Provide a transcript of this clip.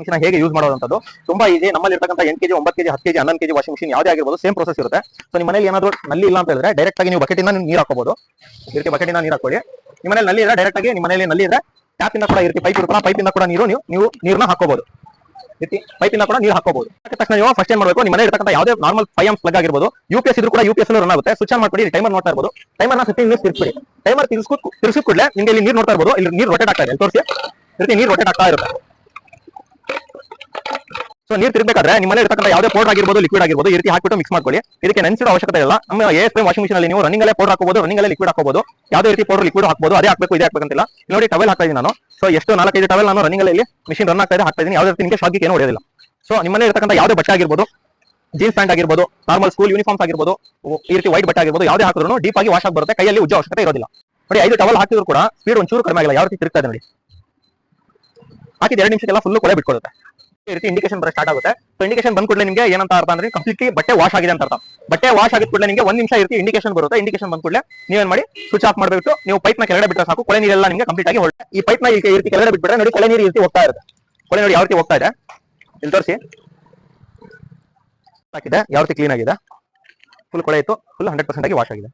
Mission ಹೇಗೆ use ಮಾಡೋದಂತದ್ದು ತುಂಬಾ easy. ನಮ್ಮಲ್ಲಿ ಇರ್ತಕ್ಕಂಥ 8 kg 9 kg 10 kg 11 kg washing machine ಯಾವುದೇ ಆಗಿರ್ಬೋದು ಸೇಮ್ ಪ್ರೊಸೆಸ್ ಇರುತ್ತೆ. ಸೊ ನಿಮ್ಮ ಮನೇಲಿ ಏನಾದ್ರು ನಲ್ಲಿ ಇಲ್ಲ ಅಂತ ಹೇಳಿದ್ರೆ ಡೈರೆಕ್ಟ್ ಆಗಿ ನೀವು ಬಕೆಟ್ ಇಂದ ನೀರು ಹಾಕೋಬಹುದು. ಈ ರೀತಿ ಬಕೆಟ್ ಇಂದ ನೀರು ಹಾಕೊಳ್ಳಿ. ನಿಮ್ಮ ಮನೇಲಿ ನಲ್ಲಿ ಇದ್ರೆ ಡೈರೆಕ್ಟ್ ಆಗಿ ನಿಮ್ಮ ಮನೇಲಿ ನಲ್ಲಿ ಇದ್ರೆ ಟ್ಯಾಪ್ ಇಂದ ಕೂಡ ಈ ರೀತಿ ಪೈಪ್ ಇರುತ್ತಲ್ಲ, ಪೈಪ್ ಇಂದ ಕೂಡ ನೀವು ನೀರನ್ನ ಹಾಕೋಬಹುದು. ರೀತಿ ಪೈಪ್ ಇಂದ ಕೂಡ ನೀರು ಹಾಕೋಬಹುದು. ತಕ್ಷಣ ನೀವು ಫಸ್ಟ್ ಏನ್ ಮಾಡಬೇಕು, ನಿಮ್ಮ ಮನೆ ಇರತಕ್ಕಂಥ ಯಾವುದೇ ನಾರ್ಮಲ್ 5 amps ಪ್ಲಗ್ ಆಗಿರ್ಬೋದು, UPS ಇದ್ರೂ ಕೂಡ UPS ರನ್ ಆಗುತ್ತೆ. ಸ್ವಿಚ್ ಆನ್ ಮಾಡ್ಬಿಡಿ. ಟೈಮರ್ ನೋಡ್ತಾ ಇರಬಹುದು. ಟೈಮರ್ನ 15 minutes ತಿರ್ಸ್ಬಿಡಿ. ಟೈಮರ್ ತಿರ್ಸಿದ ಕೂಡಲೇ ನಿಮಗೆ ಇಲ್ಲಿ ನೀರು ನೋಡ್ತಾ ಇರಬಹುದು. ಇಲ್ಲಿ ನೀರು ರೊಟೇಟ್ ಆಗ್ತಾ ಇದೆ. ತೋರಿಸಿ, ಈ ರೀತಿ ನೀರು ರೊಟೇಟ್ ಆಗ್ತಾ ಇರುತ್ತೆ. ಸೊ ನೀರು ತಿರ್ಬೇಕಾದ್ರೆ ನಿಮ್ಮ ಮನೆ ಇರತಕ್ಕಂಥ ಯಾವುದೇ ಪೌಡರ್ ಆಗಿರ್ಬೋದು, ಲಿಕ್ವಿಡ್ ಆಗಿರ್ಬೋದು, ಈ ರೀತಿ ಹಾಕಿಬಿಟ್ಟು ಮಿಕ್ಸ್ ಮಾಡ್ಕೊಳ್ಳಿ. ಇದಕ್ಕೆ ನೆನೆಸಿರೋ ಅವಶ್ಯಕತೆ ಇಲ್ಲ. ನಮ್ಮ AS5 ವಾಷಿಂಗ್ ಮಿಷನ್ ಅಲ್ಲಿ ನೀವು ರನ್ನಿಂಗ್ ಅಲ್ಲೇ ಪೌಡರ್ ಹಾಕಬಹುದು, ರನ್ನಿಂಗ್ ಅಲ್ಲೇ ಲಿಕ್ವಿಡ್ ಹಾಕಬಹುದು. ಯಾವುದೇ ರೀತಿ ಪೌಡರ್ ಲಿಕ್ವಿಡ್ ಹಾಕಬಹುದು. ಅದೇ ಹಾಕಬೇಕು ಇದೇ ಹಾಕಬೇಕಂತಿಲ್ಲ. ನೋಡಿ ಟವೆಲ್ ಹಾಕ್ತಾ ಇದ್ದೀನಿ ನಾನು. ಸೊ ಎಷ್ಟು 4-5 ಟವೆಲ್ ನಾನು ರನ್ನಿಂಗ್ ಅಲ್ಲಿ ಮಿಷನ್ ರನ್ ಆಗ್ತಾ ಇದೆ ಹಾಕ್ತಾ ಇದ್ದೀನಿ. ಯಾವುದೇ ರೀತಿ ನಿಮಗೆ ಶಾಕಿಗೆ ಏನೂ ಹೊಡೆಯೋದಿಲ್ಲ. ಸೊ ನಿಮ್ಮ ಮನೆ ಇರತಕ್ಕಂಥ ಯಾವುದೇ ಬಟ್ಟೆ ಆಗಿರ್ಬೋದು, ಜೀನ್ಸ್ ಪ್ಯಾಂಟ್ ಆಗಿರ್ಬೋದು, ನಾರ್ಮಲ್ ಸ್ಕೂಲ್ ಯೂನಿಫಾರ್ಮ್ಸ್ ಆಗಿರ್ಬೋದು, ಈ ರೀತಿ ವೈಟ್ ಬಟ್ಟೆ ಆಗಿರ್ಬೋದು, ಯಾವುದೇ ಹಾಕಿದ್ರು ಡೀಪ್ ಆಗಿ ವಾಶ್ ಆಗಿ ಬರುತ್ತೆ. ಕೈಯಲ್ಲಿ ಉಜ್ಜೋ ಅವಶ್ಯಕತೆ ಇರೋದಿಲ್ಲ. ನೋಡಿ 5 ಟವಲ್ ಹಾಕಿದ್ರು ಕೂಡ ಸ್ಪೀಡ್ ಒಂಚೂರು ಕಡಿಮೆ ಆಗಿಲ್ಲ. ಯಾವ ರೀತಿ ತಿರುಗ್ತಾ ಇದೆ ನೋಡಿ. ಹಾಕಿದ 2 ನಿಮಿಷಕ್ಕೆಲ್ಲ ಫುಲ್ ಕೊಳೆ ಬಿಟ್ಕೊಳ್ಳುತ್ತೆ. ಈ ರೀತಿ ಇಂಡಿಕೇಶನ್ ಬರ ಸ್ಟಾರ್ಟ್ ಆಗುತ್ತೆ. ಸೊ ಇಂಡಿಕೇಶನ್ ಬಂದ ಕೂಡಲೇ ನಿಮಗೆ ಏನಂತ ಅರ್ಥ ಅಂದ್ರೆ ಕಂಪ್ಲೀಟ್ಲಿ ಬಟ್ಟೆ ವಾಶ್ ಆಗಿದೆ ಅಂತ ಅರ್ಥ. ಬಟ್ಟೆ ವಾಶ್ ಆಗಿದ ಕೂಡಲೇ ನಿಮಗೆ 1 ನಿಮಿಷ ಇರ್ತಿ ಇಂಡಿಕೇಶನ್ ಬರುತ್ತೆ. ಇಂಡಿಕೇಶನ್ ಬಂದ ಕೂಡಲೇ ನೀವೇನ್ ಮಾಡಿ ಸ್ವಿಚ್ ಆಫ್ ಮಾಡಬೇಕು. ನೀವು ಪೈಪ್ ನ ಕೆಳಗಡೆ ಬಿಟ್ಟರೆ ಸಾಕು, ಕೊಳೆ ನೀರೆಲ್ಲ ನಿಮಗೆ ಕಂಪ್ಲೀಟ್ ಆಗಿ ಹೊರಟೆ. ಈ ಪೈಪ್ ನ ಈ ರೀತಿ ಕೆಳಗಡೆ ಬಿಟ್ಬಿಟ್ರೆ ನೋಡಿ ಕೊಳೆ ನೀರು ಈ ರೀತಿ ಹೋಗ್ತಾ ಇರುತ್ತೆ. ಕೊಳೆ ನೋಡಿ ಯಾವ ರೀತಿ ಹೋಗ್ತಾ ಇದೆ ಇಲ್ಲಿ ತೋರಿಸಿ. ಹಾಕಿದೆ ಯಾವ ರೀತಿ ಕ್ಲೀನ್ ಆಗಿದೆ. ಫುಲ್ ಕೊಳೆ ಇತ್ತು, ಫುಲ್ 100% ಆಗಿ ವಾಶ್ ಆಗಿದೆ.